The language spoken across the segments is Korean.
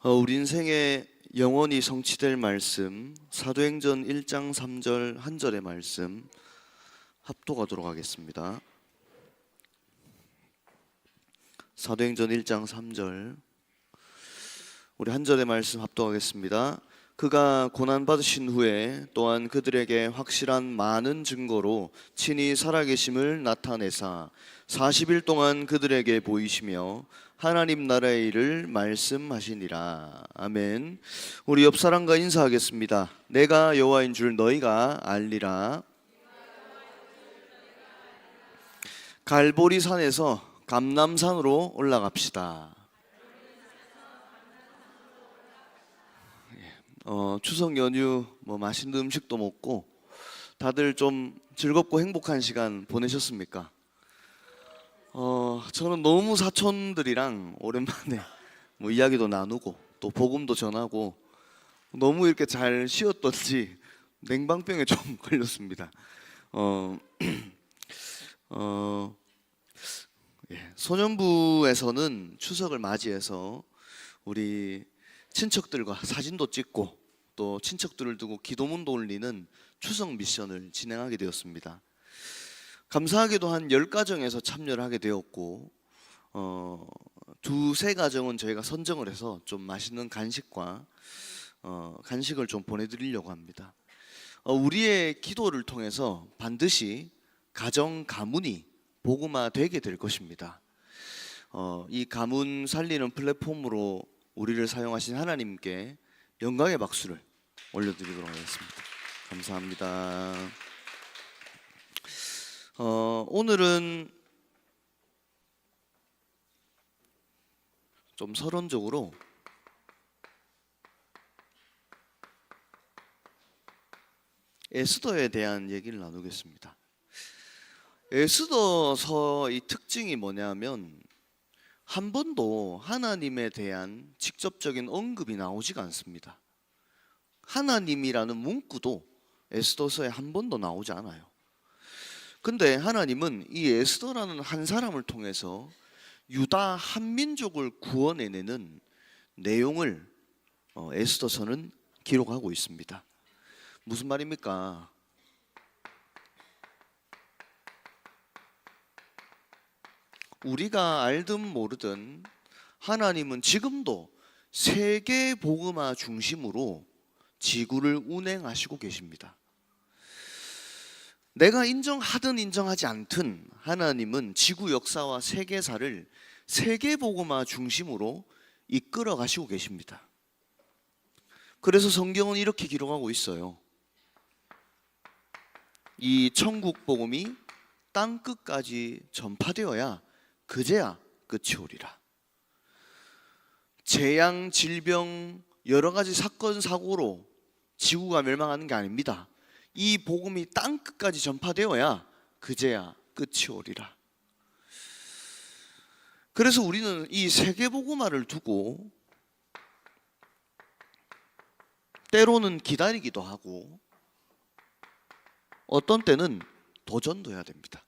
우리 인생에 영원히 성취될 말씀, 사도행전 1장 3절 한 절의 말씀 합독하도록 하겠습니다. 사도행전 1장 3절 우리 한 절의 말씀 합독하겠습니다. 그가 고난받으신 후에 또한 그들에게 확실한 많은 증거로 친히 살아계심을 나타내사 40일 동안 그들에게 보이시며 하나님 나라의 일을 말씀하시니라. 아멘. 우리 옆 사람과 인사하겠습니다. 내가 여호와인 줄 너희가 알리라. 갈보리 산에서 감람산으로 올라갑시다. 추석 연휴 맛있는 음식도 먹고 다들 좀 즐겁고 행복한 시간 보내셨습니까? 저는 너무 사촌들이랑 오랜만에 이야기도 나누고 또 복음도 전하고 너무 이렇게 잘 쉬었던지 냉방병에 좀 걸렸습니다. 소년부에서는 추석을 맞이해서 우리 친척들과 사진도 찍고 또 친척들을 두고 기도문도 올리는 추석 미션을 진행하게 되었습니다. 감사하게도 한 10가정에서 참여를 하게 되었고 두세 가정은 저희가 선정을 해서 좀 맛있는 간식과 간식을 좀 보내드리려고 합니다. 우리의 기도를 통해서 반드시 가정 가문이 복음화되게 될 것입니다. 이 가문 살리는 플랫폼으로 우리를 사용하신 하나님께 영광의 박수를 올려드리도록 하겠습니다. 감사합니다. 오늘은 좀 서론적으로 에스더에 대한 얘기를 나누겠습니다. 에스더서의 특징이 뭐냐면 한 번도 하나님에 대한 직접적인 언급이 나오지가 않습니다. 하나님이라는 문구도 에스더서에 한 번도 나오지 않아요. 근데 하나님은 이 에스더라는 한 사람을 통해서 유다 한민족을 구원해내는 내용을 에스더서는 기록하고 있습니다. 무슨 말입니까? 우리가 알든 모르든 하나님은 지금도 세계 복음화 중심으로 지구를 운행하시고 계십니다. 내가 인정하든 인정하지 않든 하나님은 지구 역사와 세계사를 세계 복음화 중심으로 이끌어 가시고 계십니다. 그래서 성경은 이렇게 기록하고 있어요. 이 천국 복음이 땅 끝까지 전파되어야 그제야 끝이 오리라. 재앙, 질병, 여러 가지 사건, 사고로 지구가 멸망하는 게 아닙니다. 이 복음이 땅 끝까지 전파되어야 그제야 끝이 오리라. 그래서 우리는 이 세계 복음화를 두고 때로는 기다리기도 하고 어떤 때는 도전도 해야 됩니다.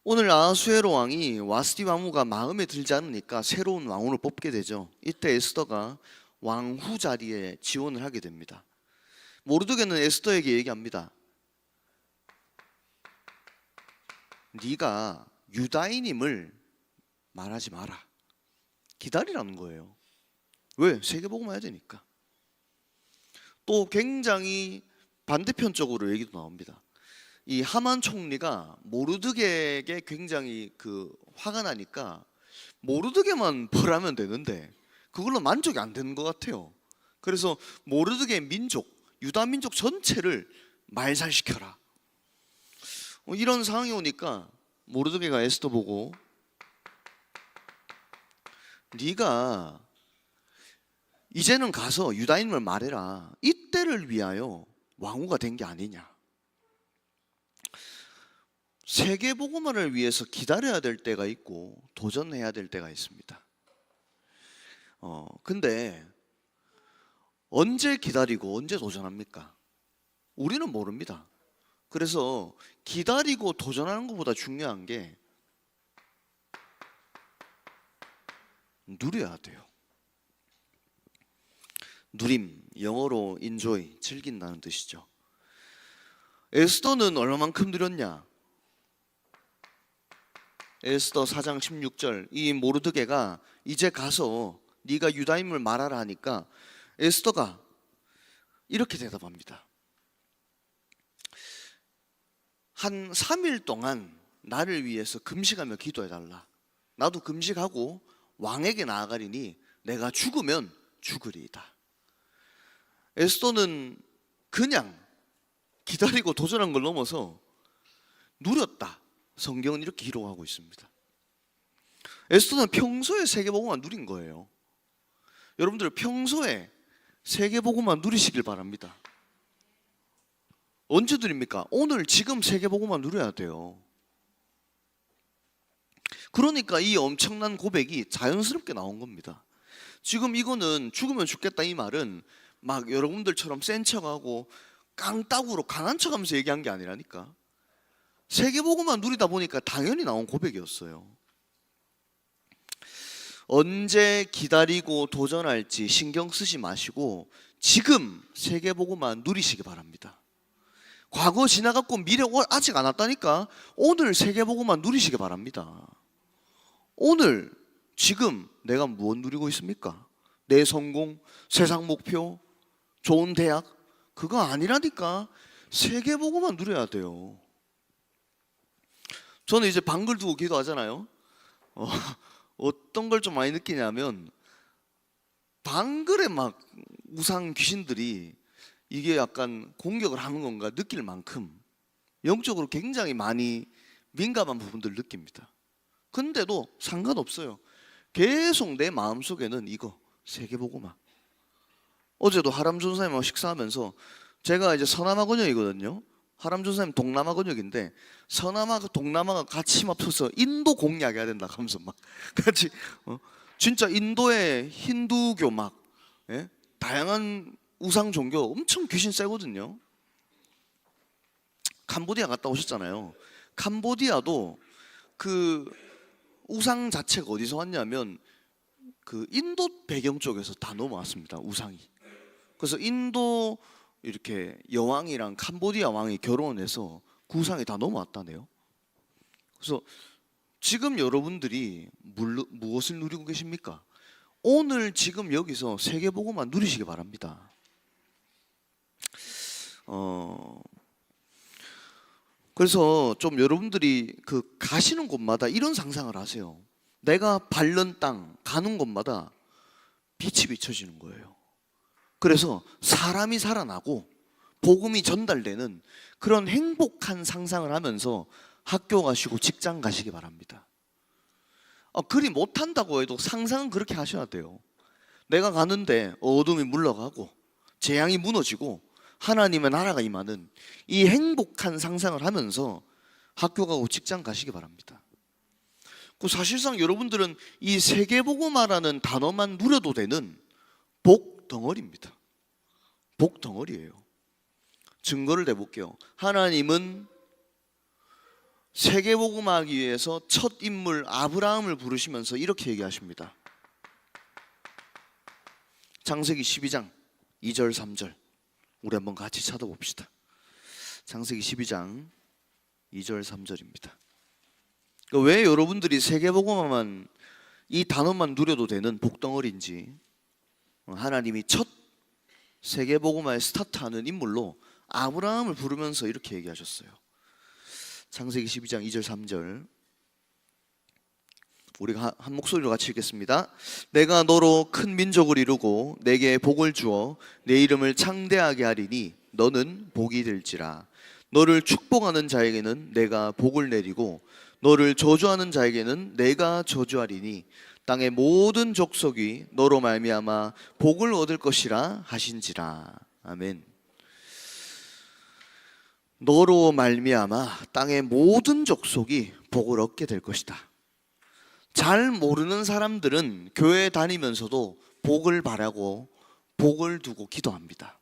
오늘 아하수에로 왕이 와스디 왕후가 마음에 들지 않으니까 새로운 왕후를 뽑게 되죠. 이때 에스더가 왕후 자리에 지원을 하게 됩니다. 모르드게는 에스더에게 얘기합니다. 네가 유다인임을 말하지 마라. 기다리라는 거예요. 왜? 세계복음 해야 되니까. 또 굉장히 반대편적으로 얘기도 나옵니다. 이 하만 총리가 모르드게에게 굉장히 화가 나니까 모르드게만 벌하면 되는데 그걸로 만족이 안 되는 것 같아요. 그래서 모르드게 민족, 유다 민족 전체를 말살시켜라. 이런 상황이 오니까 모르드게가 에스더 보고 네가 이제는 가서 유다인을 말해라. 이때를 위하여 왕후가 된 게 아니냐. 세계 복음화를 위해서 기다려야 될 때가 있고 도전해야 될 때가 있습니다. 근데 언제 기다리고 언제 도전합니까? 우리는 모릅니다. 그래서 기다리고 도전하는 것보다 중요한 게 누려야 돼요. 누림, 영어로 enjoy, 즐긴다는 뜻이죠. 에스더는 얼마만큼 누렸냐? 에스더 4장 16절, 이 모르드게가 이제 가서 네가 유다임을 말하라 하니까 에스더가 이렇게 대답합니다. 한 3일 동안 나를 위해서 금식하며 기도해달라. 나도 금식하고 왕에게 나아가리니 내가 죽으면 죽으리이다. 에스더는 그냥 기다리고 도전한 걸 넘어서 누렸다. 성경은 이렇게 기록하고 있습니다. 에스더는 평소에 세계복음만 누린 거예요. 여러분들 평소에 세계복음만 누리시길 바랍니다. 언제 누립니까? 오늘 지금 세계복음만 누려야 돼요. 그러니까 이 엄청난 고백이 자연스럽게 나온 겁니다. 지금 이거는 죽으면 죽겠다 이 말은 막 여러분들처럼 센 척하고 깡따구로 강한 척하면서 얘기한 게 아니라니까. 세계복음만 누리다 보니까 당연히 나온 고백이었어요. 언제 기다리고 도전할지 신경 쓰지 마시고 지금 세계복음만 누리시기 바랍니다. 과거 지나갔고 미래 아직 안 왔다니까. 오늘 세계복음만 누리시기 바랍니다. 오늘 지금 내가 무엇 누리고 있습니까? 내 성공, 세상 목표, 좋은 대학, 그거 아니라니까. 세계복음만 누려야 돼요. 저는 이제 방글 두고 기도하잖아요. 어떤 걸 좀 많이 느끼냐면 방글에 막 우상 귀신들이 이게 약간 공격을 하는 건가 느낄 만큼 영적으로 굉장히 많이 민감한 부분들을 느낍니다. 근데도 상관없어요. 계속 내 마음속에는 이거 세계복음만. 어제도 하람 전사님하고 식사하면서 제가 이제 서남아 권역이거든요. 하람 전사님 동남아 권역인데 서남아가 동남아가 같이 맞춰서 인도 공략해야 된다 하면서 막 같이 진짜 인도의 힌두교 막 다양한 우상 종교 엄청 귀신 세거든요. 캄보디아 갔다 오셨잖아요. 캄보디아도 그 우상 자체가 어디서 왔냐면 그 인도 배경 쪽에서 다 넘어왔습니다. 우상이. 그래서 인도 이렇게 여왕이랑 캄보디아 왕이 결혼해서 그 우상이 다 넘어왔다네요. 그래서 지금 여러분들이 무엇을 누리고 계십니까? 오늘 지금 여기서 세계복음만 누리시기 바랍니다. 그래서 좀 여러분들이 그 가시는 곳마다 이런 상상을 하세요. 내가 밟는 땅 가는 곳마다 빛이 비춰지는 거예요. 그래서 사람이 살아나고 복음이 전달되는 그런 행복한 상상을 하면서 학교 가시고 직장 가시기 바랍니다. 그리 못한다고 해도 상상은 그렇게 하셔야 돼요. 내가 가는데 어둠이 물러가고 재앙이 무너지고 하나님의 나라가 임하는 이 행복한 상상을 하면서 학교 가고 직장 가시기 바랍니다. 사실상 여러분들은 이 세계복음화라는 단어만 누려도 되는 복덩어리입니다. 복덩어리예요. 증거를 대볼게요. 하나님은 세계복음화하기 위해서 첫 인물 아브라함을 부르시면서 이렇게 얘기하십니다. 창세기 12장 2절 3절 우리 한번 같이 찾아봅시다. 창세기 12장 2절 3절입니다. 왜 여러분들이 세계복음화만 이 단어만 누려도 되는 복덩어리인지 하나님이 첫 세계복음화에 스타트하는 인물로 아브라함을 부르면서 이렇게 얘기하셨어요. 창세기 12장 2절 3절 우리가 한 목소리로 같이 읽겠습니다. 내가 너로 큰 민족을 이루고 내게 복을 주어 내 이름을 창대하게 하리니 너는 복이 될지라. 너를 축복하는 자에게는 내가 복을 내리고 너를 저주하는 자에게는 내가 저주하리니 땅의 모든 족속이 너로 말미암아 복을 얻을 것이라 하신지라. 아멘. 너로 말미암아 땅의 모든 족속이 복을 얻게 될 것이다. 잘 모르는 사람들은 교회 다니면서도 복을 바라고 복을 두고 기도합니다.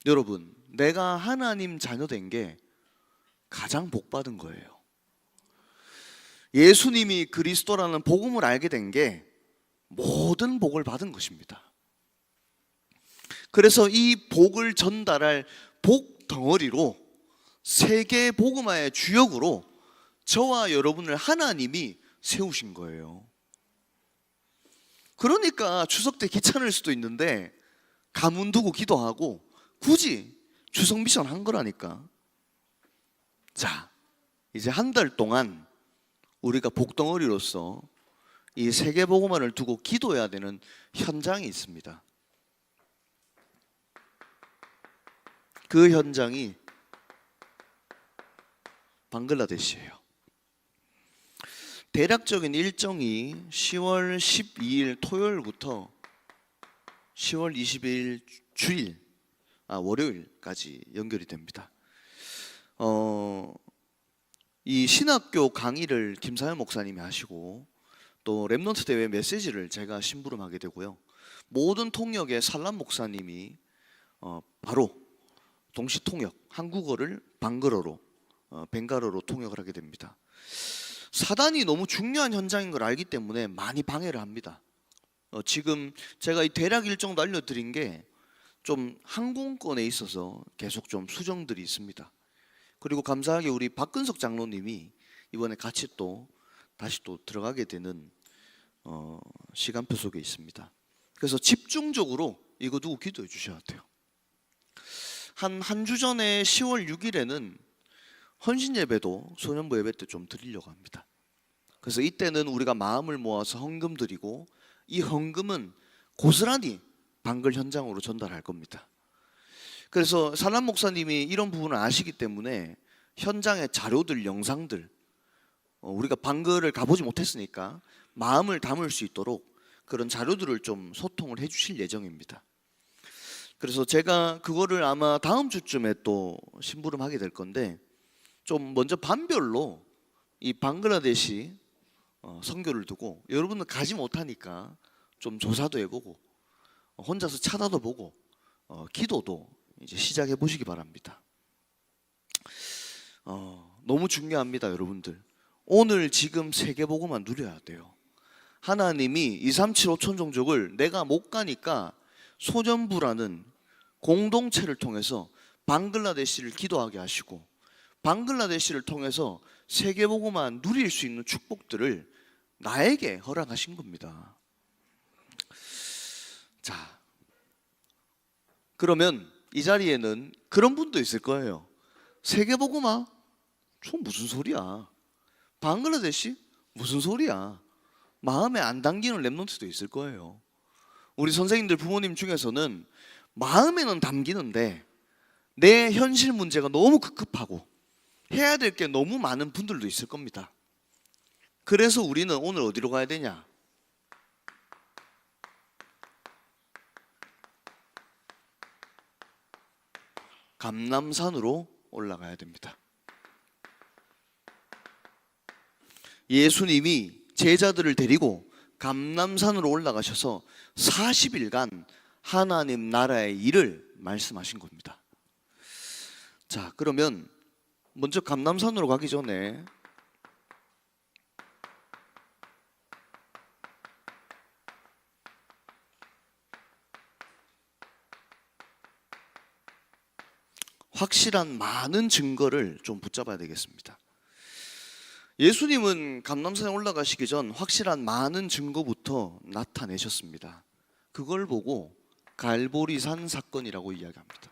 여러분, 내가 하나님 자녀 된 게 가장 복 받은 거예요. 예수님이 그리스도라는 복음을 알게 된 게 모든 복을 받은 것입니다. 그래서 이 복을 전달할 복 덩어리로 세계 복음화의 주역으로 저와 여러분을 하나님이 세우신 거예요. 그러니까 추석 때 귀찮을 수도 있는데 가문 두고 기도하고 굳이 추석 미션 한 거라니까. 자, 이제 한 달 동안 우리가 복덩어리로서 이 세계 복음화를 두고 기도해야 되는 현장이 있습니다. 그 현장이 방글라데시예요. 대략적인 일정이 10월 12일 토요일부터 10월 22일 주일, 월요일까지 연결이 됩니다. 이 신학교 강의를 김사현 목사님이 하시고 또 랩넌트 대회 메시지를 제가 심부름하게 되고요. 모든 통역의 살람 목사님이 바로 동시 통역, 한국어를 방글어로, 벵갈어로 통역을 하게 됩니다. 사단이 너무 중요한 현장인 걸 알기 때문에 많이 방해를 합니다. 지금 제가 이 대략 일정도 알려드린 게 좀 항공권에 있어서 계속 좀 수정들이 있습니다. 그리고 감사하게 우리 박근석 장로님이 이번에 같이 다시 들어가게 되는 시간표 속에 있습니다. 그래서 집중적으로 이거 두고 기도해 주셔야 돼요. 한 주 전에 10월 6일에는 헌신 예배도 소년부 예배 때 좀 드리려고 합니다. 그래서 이때는 우리가 마음을 모아서 헌금 드리고 이 헌금은 고스란히 방글 현장으로 전달할 겁니다. 그래서 살람 목사님이 이런 부분을 아시기 때문에 현장의 자료들, 영상들, 우리가 방글을 가보지 못했으니까 마음을 담을 수 있도록 그런 자료들을 좀 소통을 해주실 예정입니다. 그래서 제가 그거를 아마 다음 주쯤에 또 심부름하게 될 건데 좀 먼저 반별로 이 방글라데시 선교를 두고 여러분은 가지 못하니까 좀 조사도 해보고 혼자서 찾아도 보고 기도도 이제 시작해 보시기 바랍니다. 너무 중요합니다, 여러분들. 오늘 지금 세계복음화 누려야 돼요. 하나님이 237 5천 종족을 내가 못 가니까 소년부라는 공동체를 통해서 방글라데시를 기도하게 하시고 방글라데시를 통해서 세계복음화 누릴 수 있는 축복들을 나에게 허락하신 겁니다. 자, 그러면 이 자리에는 그런 분도 있을 거예요. 세계복음화? 저 무슨 소리야? 방글라데시? 무슨 소리야? 마음에 안 담기는 랩넌트도 있을 거예요. 우리 선생님들, 부모님 중에서는 마음에는 담기는데 내 현실 문제가 너무 급급하고 해야 될 게 너무 많은 분들도 있을 겁니다. 그래서 우리는 오늘 어디로 가야 되냐? 감람산으로 올라가야 됩니다. 예수님이 제자들을 데리고 감람산으로 올라가셔서 40일간 하나님 나라의 일을 말씀하신 겁니다. 자, 그러면 먼저 감람산으로 가기 전에 확실한 많은 증거를 좀 붙잡아야 되겠습니다. 예수님은 감람산에 올라가시기 전 확실한 많은 증거부터 나타내셨습니다. 그걸 보고 갈보리산 사건이라고 이야기합니다.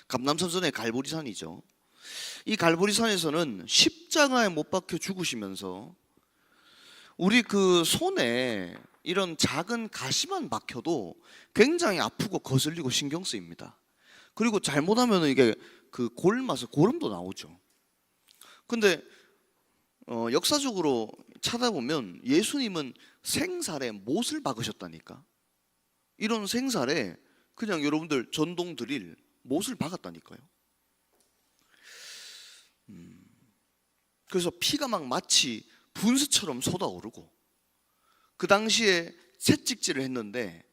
감람산 전에 갈보리산이죠. 이 갈보리산에서는 십자가에 못 박혀 죽으시면서 우리 그 손에 이런 작은 가시만 박혀도 굉장히 아프고 거슬리고 신경 쓰입니다. 그리고 잘못하면 이게 그 골마서 고름도 나오죠. 근데 역사적으로 찾아보면 예수님은 생살에 못을 박으셨다니까. 이런 생살에 그냥 여러분들 전동 드릴 못을 박았다니까요. 그래서 피가 막 마치 분수처럼 쏟아오르고 그 당시에 채찍질을 했는데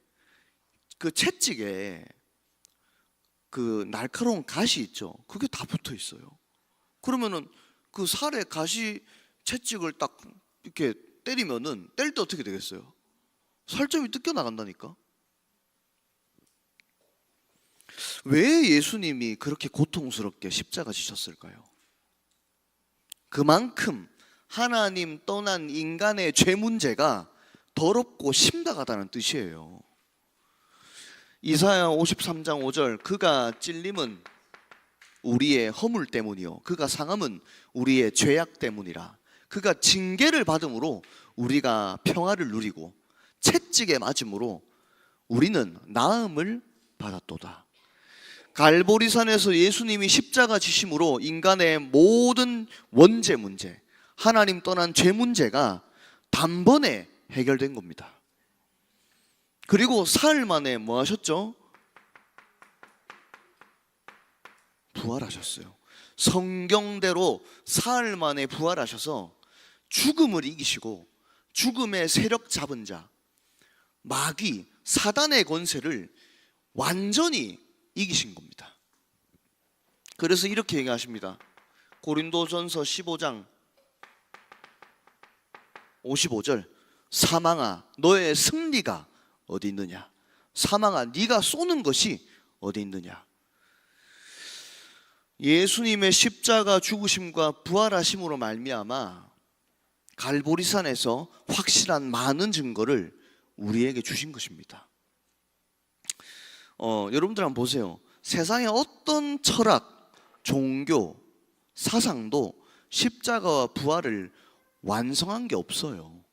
그 채찍에 그 날카로운 가시 있죠. 그게 다 붙어 있어요. 그러면은 그 살에 가시 채찍을 딱 이렇게 때리면은 때릴 때 어떻게 되겠어요? 살점이 뜯겨 나간다니까. 왜 예수님이 그렇게 고통스럽게 십자가 지셨을까요? 그만큼 하나님 떠난 인간의 죄 문제가 더럽고 심각하다는 뜻이에요. 이사야 53장 5절, 그가 찔림은 우리의 허물 때문이요 그가 상함은 우리의 죄악 때문이라. 그가 징계를 받음으로 우리가 평화를 누리고 채찍에 맞음으로 우리는 나음을 받았도다. 갈보리산에서 예수님이 십자가 지심으로 인간의 모든 원죄 문제, 하나님 떠난 죄 문제가 단번에 해결된 겁니다. 그리고 사흘 만에 뭐 하셨죠? 부활하셨어요. 성경대로 사흘 만에 부활하셔서 죽음을 이기시고 죽음의 세력 잡은 자, 마귀, 사단의 권세를 완전히 이기신 겁니다. 그래서 이렇게 얘기하십니다. 고린도전서 15장 55절, 사망아 너의 승리가 어디 있느냐? 사망아 네가 쏘는 것이 어디 있느냐? 예수님의 십자가 죽으심과 부활하심으로 말미암아 갈보리산에서 확실한 많은 증거를 우리에게 주신 것입니다. 여러분들 한번 보세요. 세상의 어떤 철학, 종교, 사상도 십자가와 부활을 완성한 게 없어요.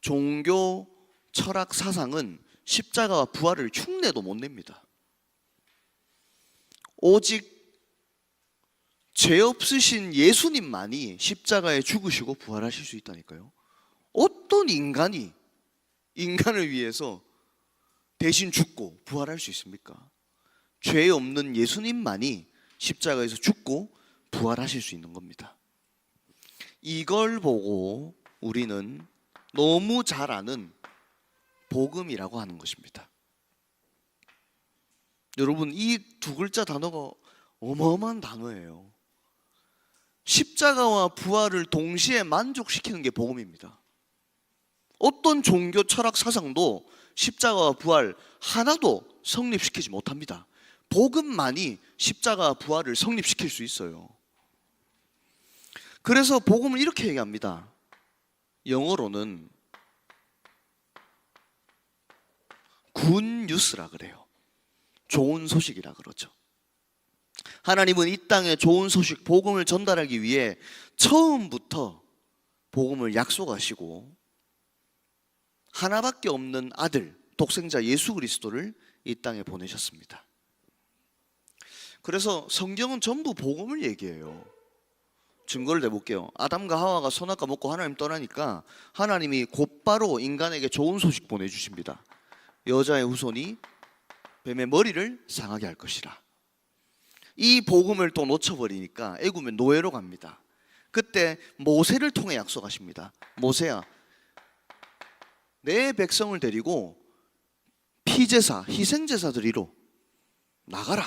종교, 철학, 사상은 십자가와 부활을 흉내도 못 냅니다. 오직 죄 없으신 예수님만이 십자가에 죽으시고 부활하실 수 있다니까요. 어떤 인간이 인간을 위해서 대신 죽고 부활할 수 있습니까? 죄 없는 예수님만이 십자가에서 죽고 부활하실 수 있는 겁니다. 이걸 보고 우리는 너무 잘 아는 복음이라고 하는 것입니다. 여러분, 이 두 글자 단어가 어마어마한 단어예요. 십자가와 부활을 동시에 만족시키는 게 복음입니다. 어떤 종교, 철학, 사상도 십자가와 부활 하나도 성립시키지 못합니다. 복음만이 십자가와 부활을 성립시킬 수 있어요. 그래서 복음을 이렇게 얘기합니다. 영어로는 굿 뉴스라 그래요. 좋은 소식이라 그러죠. 하나님은 이 땅에 좋은 소식, 복음을 전달하기 위해 처음부터 복음을 약속하시고 하나밖에 없는 아들, 독생자 예수 그리스도를 이 땅에 보내셨습니다. 그래서 성경은 전부 복음을 얘기해요. 증거를 내볼게요. 아담과 하와가 선악과 먹고 하나님 떠나니까 하나님이 곧바로 인간에게 좋은 소식 보내주십니다. 여자의 후손이 뱀의 머리를 상하게 할 것이라. 이 복음을 또 놓쳐버리니까 애굽에 노예로 갑니다. 그때 모세를 통해 약속하십니다. 모세야, 내 백성을 데리고 피제사, 희생제사 드리러 나가라.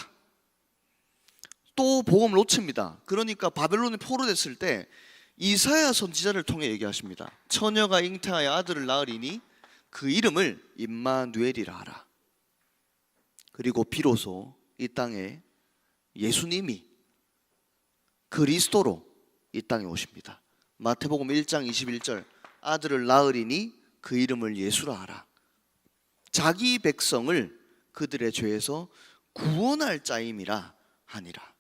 또 복음을 놓칩니다. 그러니까 바벨론에 포로됐을 때 이사야 선지자를 통해 얘기하십니다. 처녀가 잉태하여 아들을 낳으리니 그 이름을 임마누엘이라 하라. 그리고 비로소 이 땅에 예수님이 그리스도로 이 땅에 오십니다. 마태복음 1장 21절, 아들을 낳으리니 그 이름을 예수라 하라. 자기 백성을 그들의 죄에서 구원할 자임이라 하니라.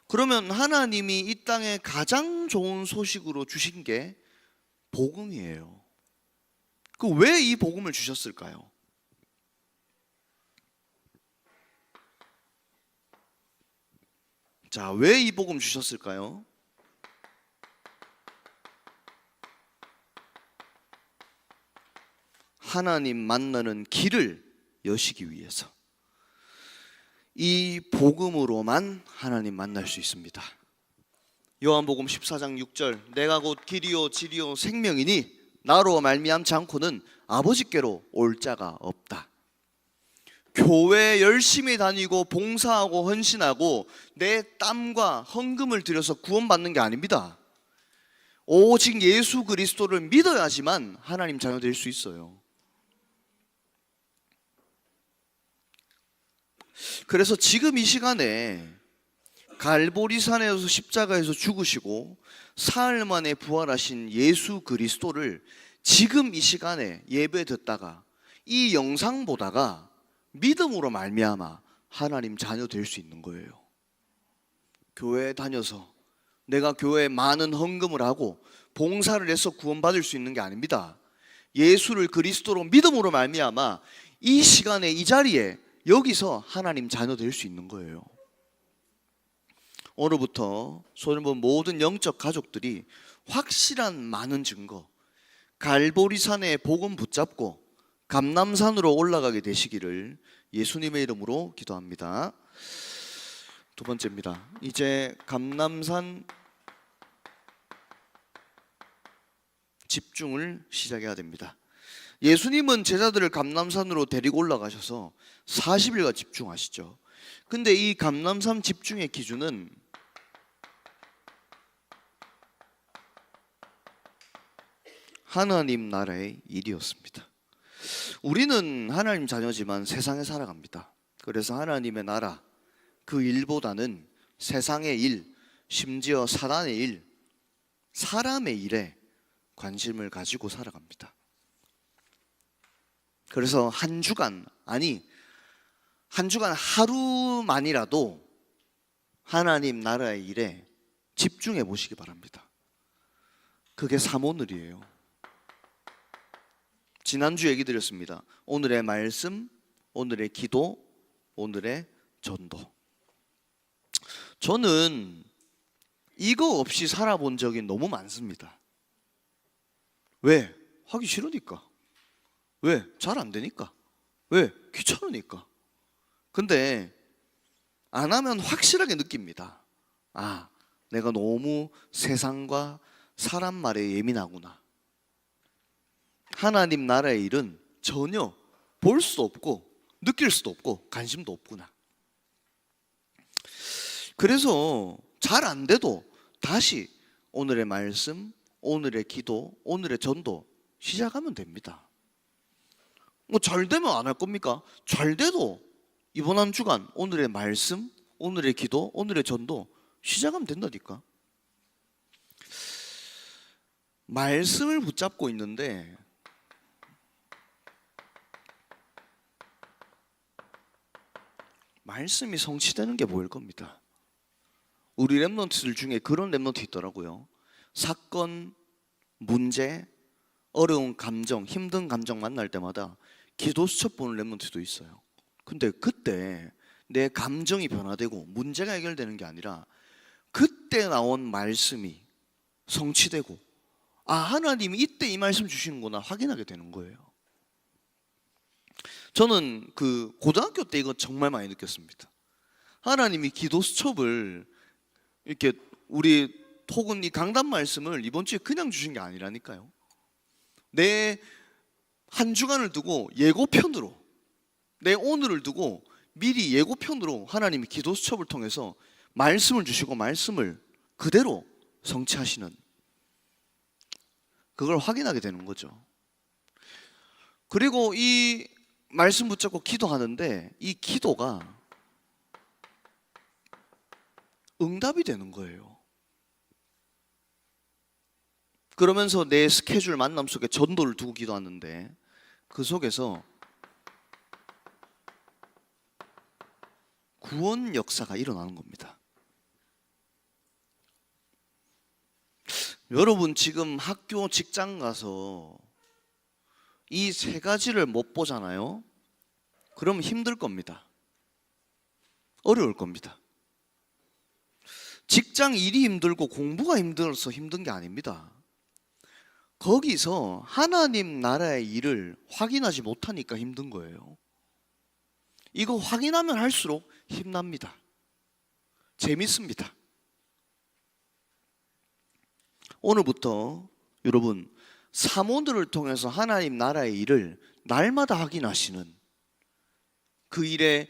그러면 하나님이 이 땅에 가장 좋은 소식으로 주신 게 복음이에요. 그 왜 이 복음을 주셨을까요? 자, 왜 이 복음 주셨을까요? 하나님 만나는 길을 여시기 위해서. 이 복음으로만 하나님 만날 수 있습니다. 요한복음 14장 6절, 내가 곧 길이요 진리요 생명이니 나로 말미암지 않고는 아버지께로 올 자가 없다. 교회 열심히 다니고 봉사하고 헌신하고 내 땀과 헌금을 들여서 구원받는 게 아닙니다. 오직 예수 그리스도를 믿어야지만 하나님 자녀 될 수 있어요. 그래서 지금 이 시간에 갈보리산에서 십자가에서 죽으시고 사흘 만에 부활하신 예수 그리스도를 지금 이 시간에 예배 듣다가 이 영상 보다가 믿음으로 말미암아 하나님 자녀 될 수 있는 거예요. 교회에 다녀서 내가 교회에 많은 헌금을 하고 봉사를 해서 구원받을 수 있는 게 아닙니다. 예수를 그리스도로 믿음으로 말미암아 이 시간에 이 자리에 여기서 하나님 자녀 될 수 있는 거예요. 오늘부터 소년본 모든 영적 가족들이 확실한 많은 증거, 갈보리산의 복음 붙잡고 감람산으로 올라가게 되시기를 예수님의 이름으로 기도합니다. 두 번째입니다. 이제 감람산 집중을 시작해야 됩니다. 예수님은 제자들을 감람산으로 데리고 올라가셔서 40일간 집중하시죠. 근데 이 감람산 집중의 기준은 하나님 나라의 일이었습니다. 우리는 하나님 자녀지만 세상에 살아갑니다. 그래서 하나님의 나라 그 일보다는 세상의 일, 심지어 사단의 일, 사람의 일에 관심을 가지고 살아갑니다. 그래서 한 주간 하루만이라도 하나님 나라의 일에 집중해 보시기 바랍니다. 그게 삼오늘이에요. 지난주 얘기 드렸습니다. 오늘의 말씀, 오늘의 기도, 오늘의 전도. 저는 이거 없이 살아본 적이 너무 많습니다. 왜? 하기 싫으니까. 왜? 잘 안 되니까. 왜? 귀찮으니까. 근데 안 하면 확실하게 느낍니다. 아, 내가 너무 세상과 사람 말에 예민하구나. 하나님 나라의 일은 전혀 볼 수도 없고 느낄 수도 없고 관심도 없구나. 그래서 잘 안 돼도 다시 오늘의 말씀, 오늘의 기도, 오늘의 전도 시작하면 됩니다. 뭐 잘 되면 안 할 겁니까? 잘 돼도 이번 한 주간 오늘의 말씀, 오늘의 기도, 오늘의 전도 시작하면 된다니까. 말씀을 붙잡고 있는데 말씀이 성취되는 게 뭐일 겁니다. 우리 랩런트들 중에 그런 랩런트 있더라고요. 사건, 문제, 어려운 감정, 힘든 감정 만날 때마다 기도 수첩 보는 랩런트도 있어요. 근데 그때 내 감정이 변화되고 문제가 해결되는 게 아니라 그때 나온 말씀이 성취되고 아, 하나님이 이때 이 말씀 주시는구나 확인하게 되는 거예요. 저는 그 고등학교 때 이거 정말 많이 느꼈습니다. 하나님이 기도 수첩을 이렇게 우리 혹은 이 강단 말씀을 이번 주에 그냥 주신 게 아니라니까요. 내 한 주간을 두고 예고편으로, 내 오늘을 두고 미리 예고편으로 하나님이 기도 수첩을 통해서 말씀을 주시고 말씀을 그대로 성취하시는, 그걸 확인하게 되는 거죠. 그리고 이 말씀 붙잡고 기도하는데 이 기도가 응답이 되는 거예요. 그러면서 내 스케줄 만남 속에 전도를 두고 기도하는데 그 속에서 구원 역사가 일어나는 겁니다. 여러분 지금 학교, 직장 가서 이 세 가지를 못 보잖아요. 그럼 힘들 겁니다. 어려울 겁니다. 직장 일이 힘들고 공부가 힘들어서 힘든 게 아닙니다. 거기서 하나님 나라의 일을 확인하지 못하니까 힘든 거예요. 이거 확인하면 할수록 힘납니다. 재밌습니다. 오늘부터 여러분 사모들을 통해서 하나님 나라의 일을 날마다 확인하시는 그 일의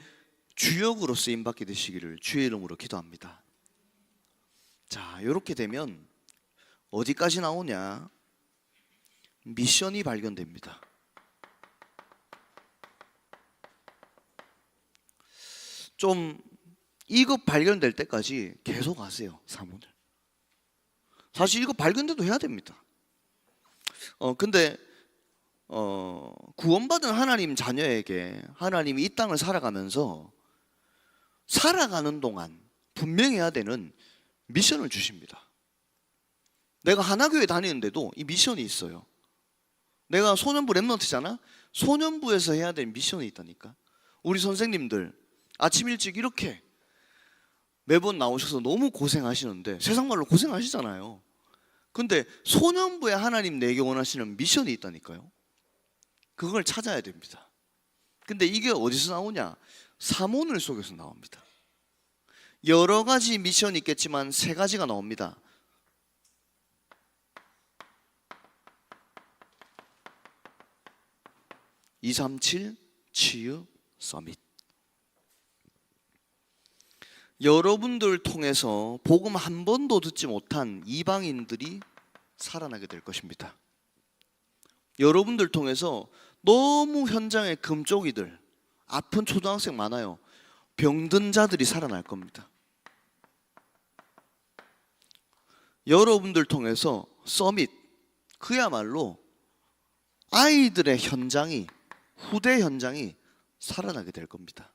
주역으로 쓰임받게 되시기를 주의 이름으로 기도합니다. 자, 이렇게 되면 어디까지 나오냐? 미션이 발견됩니다. 좀 이거 발견될 때까지 계속 하세요, 사문을. 사실 이거 발견돼도 해야 됩니다. 근데 구원받은 하나님 자녀에게 하나님이 이 땅을 살아가면서 살아가는 동안 분명해야 되는 미션을 주십니다. 내가 하나교회 다니는데도 이 미션이 있어요. 내가 소년부 랩런트잖아. 소년부에서 해야 될 미션이 있다니까. 우리 선생님들 아침 일찍 이렇게 매번 나오셔서 너무 고생하시는데, 세상 말로 고생하시잖아요. 근데 소년부에 하나님 내게 원하시는 미션이 있다니까요. 그걸 찾아야 됩니다. 근데 이게 어디서 나오냐? 사모늘 속에서 나옵니다. 여러 가지 미션이 있겠지만 세 가지가 나옵니다. 237 치유 서밋. 여러분들 통해서 복음 한 번도 듣지 못한 이방인들이 살아나게 될 것입니다. 여러분들 통해서 너무 현장에 금쪽이들, 아픈 초등학생 많아요. 병든 자들이 살아날 겁니다. 여러분들 통해서 서밋, 그야말로 아이들의 현장이, 후대 현장이 살아나게 될 겁니다.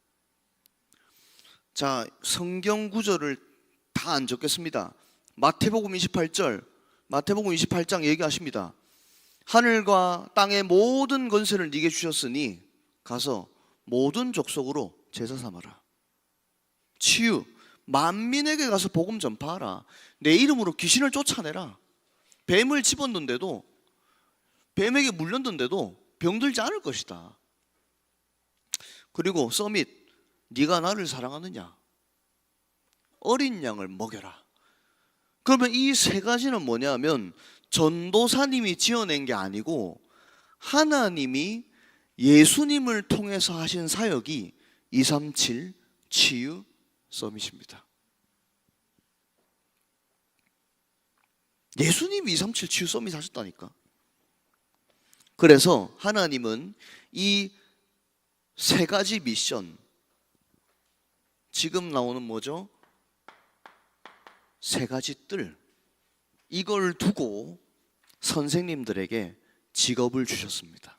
자, 성경 구절을 다 안 적겠습니다. 마태복음 28장 얘기하십니다. 하늘과 땅의 모든 권세를 네게 주셨으니 가서 모든 족속으로 제자 삼아라. 치유, 만민에게 가서 복음 전파하라. 내 이름으로 귀신을 쫓아내라. 뱀을 집었는데도, 뱀에게 물렸는데도 병들지 않을 것이다. 그리고 서밋, 네가 나를 사랑하느냐? 어린 양을 먹여라. 그러면 이 세 가지는 뭐냐면 전도사님이 지어낸 게 아니고 하나님이 예수님을 통해서 하신 사역이 237 치유 서밋입니다. 예수님이 237 치유 서밋 하셨다니까. 그래서 하나님은 이 세 가지 미션, 지금 나오는 뭐죠? 세 가지 뜰, 이걸 두고 선생님들에게 직업을 주셨습니다.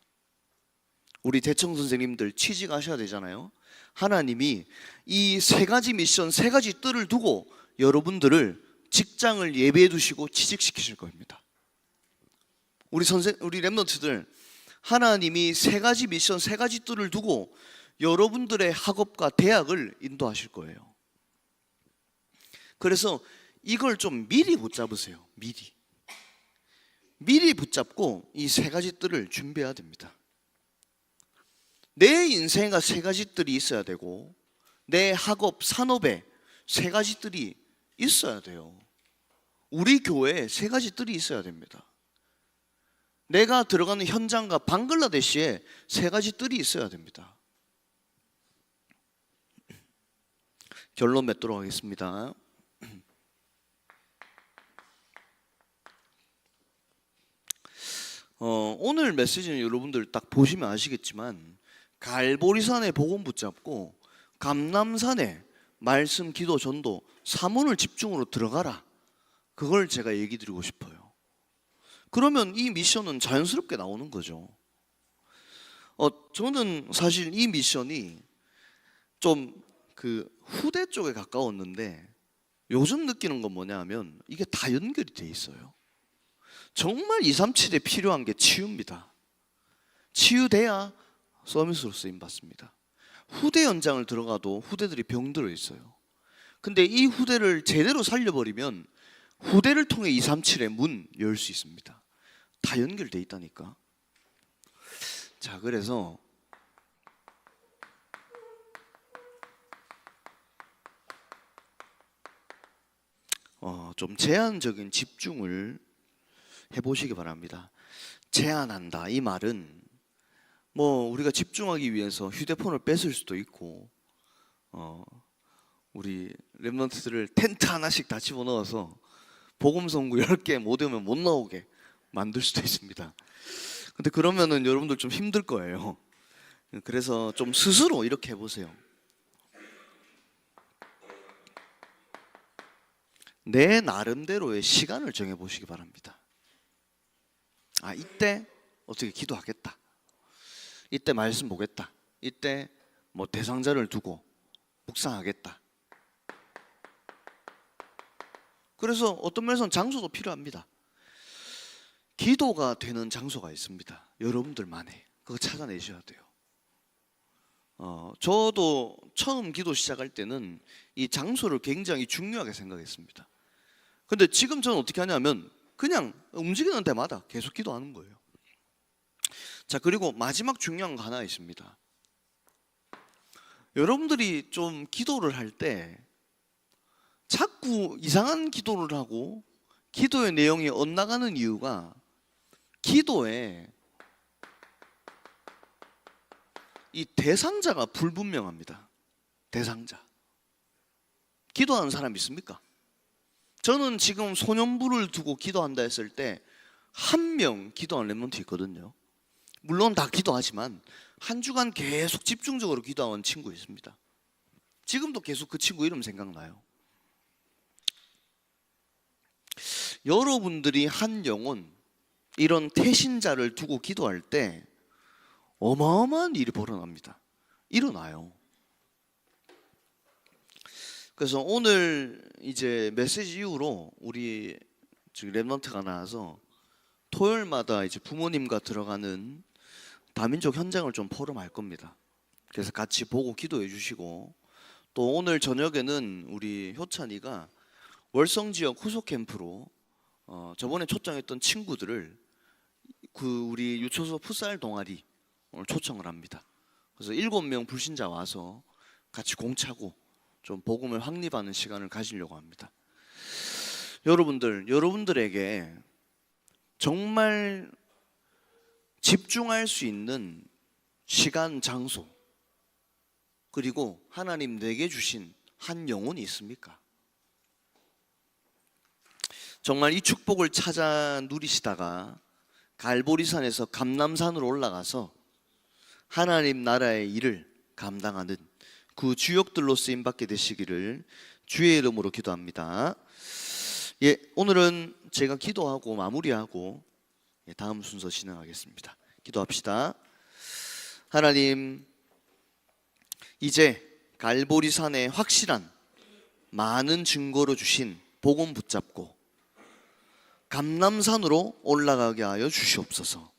우리 대청 선생님들 취직하셔야 되잖아요. 하나님이 이 세 가지 미션, 세 가지 뜰을 두고 여러분들을 직장을 예비해 두시고 취직시키실 겁니다. 우리 랩런트들, 하나님이 세 가지 미션, 세 가지 뜰을 두고 여러분들의 학업과 대학을 인도하실 거예요. 그래서 이걸 좀 미리 붙잡으세요. 미리 붙잡고 이 세 가지 뜰을 준비해야 됩니다. 내 인생에 세 가지 뜰이 있어야 되고 내 학업, 산업에 세 가지 뜰이 있어야 돼요. 우리 교회에 세 가지 뜰이 있어야 됩니다. 내가 들어가는 현장과 방글라데시에 세 가지 뜰이 있어야 됩니다. 결론 맺도록 하겠습니다. 오늘 메시지는 여러분들 딱 보시면 아시겠지만 갈보리산에 복음 붙잡고 감람산에 말씀, 기도, 전도, 사문을 집중으로 들어가라. 그걸 제가 얘기 드리고 싶어요. 그러면 이 미션은 자연스럽게 나오는 거죠. 저는 사실 이 미션이 좀 그 후대 쪽에 가까웠는데 요즘 느끼는 건 뭐냐 하면 이게 다 연결이 돼 있어요. 정말 237에 필요한 게 치유입니다. 치유돼야 서밋으로 쓰임받습니다. 후대 현장을 들어가도 후대들이 병들어 있어요. 근데 이 후대를 제대로 살려버리면 후대를 통해 237의 문 열 수 있습니다. 다 연결돼 있다니까. 자, 그래서 좀 제한적인 집중을 해보시기 바랍니다. 제한한다, 이 말은 뭐 우리가 집중하기 위해서 휴대폰을 뺏을 수도 있고, 우리 랩런트들을 텐트 하나씩 다 집어넣어서 복음 선구 10개 못 외우면 못 나오게 만들 수도 있습니다. 근데 그러면은 여러분들 좀 힘들 거예요. 그래서 좀 스스로 이렇게 해보세요. 내 나름대로의 시간을 정해보시기 바랍니다. 이때 어떻게 기도하겠다, 이때 말씀 보겠다, 이때 뭐 대상자를 두고 묵상하겠다. 그래서 어떤 면에서는 장소도 필요합니다. 기도가 되는 장소가 있습니다. 여러분들만의. 그거 찾아내셔야 돼요. 저도 처음 기도 시작할 때는 이 장소를 굉장히 중요하게 생각했습니다. 근데 지금 저는 어떻게 하냐면 그냥 움직이는 데마다 계속 기도하는 거예요. 자, 그리고 마지막 중요한 거 하나 있습니다. 여러분들이 좀 기도를 할 때 자꾸 이상한 기도를 하고 기도의 내용이 엇나가는 이유가 기도에 이 대상자가 불분명합니다. 대상자. 기도하는 사람 있습니까? 저는 지금 소년부를 두고 기도한다 했을 때 한 명 기도하는 랩런트 있거든요. 물론 다 기도하지만 한 주간 계속 집중적으로 기도하는 친구 있습니다. 지금도 계속 그 친구 이름 생각나요. 여러분들이 한 영혼, 이런 태신자를 두고 기도할 때 어마어마한 일이 벌어납니다. 일어나요. 그래서 오늘 이제 메시지 이후로 우리 지금 랩런트가 나와서 토요일마다 이제 부모님과 들어가는 다민족 현장을 좀 포럼할 겁니다. 그래서 같이 보고 기도해 주시고, 또 오늘 저녁에는 우리 효찬이가 월성 지역 후속 캠프로 저번에 초청했던 친구들을 그 우리 유초소 풋살 동아리 오늘 초청을 합니다. 그래서 7명 불신자 와서 같이 공차고 좀 복음을 확립하는 시간을 가지려고 합니다. 여러분들에게 정말 집중할 수 있는 시간, 장소, 그리고 하나님 내게 주신 한 영혼이 있습니까? 정말 이 축복을 찾아 누리시다가 갈보리산에서 감람산으로 올라가서 하나님 나라의 일을 감당하는 그 주역들로 쓰임받게 되시기를 주의 이름으로 기도합니다. 오늘은 제가 기도하고 마무리하고 다음 순서 진행하겠습니다. 기도합시다. 하나님, 이제 갈보리산의 확실한 많은 증거로 주신 복음 붙잡고 감람산으로 올라가게 하여 주시옵소서.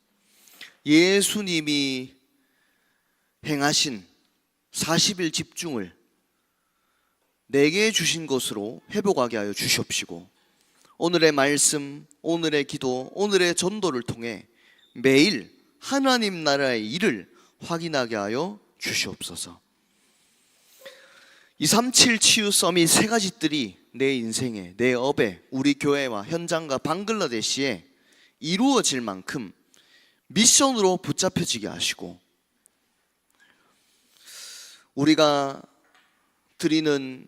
예수님이 행하신 40일 집중을 내게 주신 것으로 회복하게 하여 주시옵시고, 오늘의 말씀, 오늘의 기도, 오늘의 전도를 통해 매일 하나님 나라의 일을 확인하게 하여 주시옵소서. 237 치유 서밋 세 가지 뜰이 내 인생에, 내 업에, 우리 교회와 현장과 방글라데시에 이루어질 만큼 미션으로 붙잡혀지게 하시고, 우리가 드리는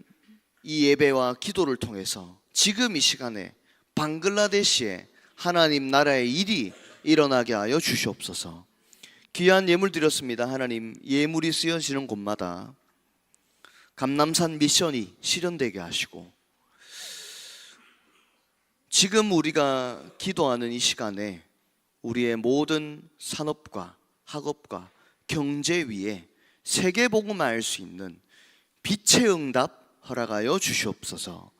이 예배와 기도를 통해서 지금 이 시간에 방글라데시에 하나님 나라의 일이 일어나게 하여 주시옵소서. 귀한 예물 드렸습니다. 하나님, 예물이 쓰여지는 곳마다 감람산 미션이 실현되게 하시고, 지금 우리가 기도하는 이 시간에 우리의 모든 산업과 학업과 경제 위에 세계복음을 알 수 있는 빛의 응답 허락하여 주시옵소서.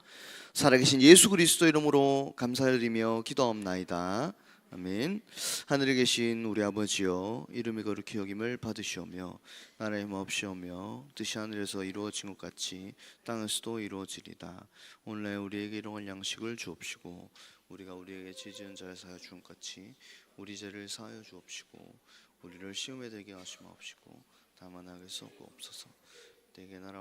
살아계신 예수 그리스도 이름으로 감사드리며 기도하옵나이다. 아멘. 하늘에 계신 우리 아버지여, 이름이 거룩히 여김을 받으시오며 나라의 마옵시오며 뜻이 하늘에서 이루어진 것 같이 땅에서도 이루어지리다. 오늘날 우리에게 일용할 양식을 주옵시고, 우리가 우리에게 죄 지은 자를 사하여 준 같이 우리 죄를 사하여 주옵시고, 우리를 시험에 들게 하시 마옵시고 다만 악에서 구하옵소서. 내게 나라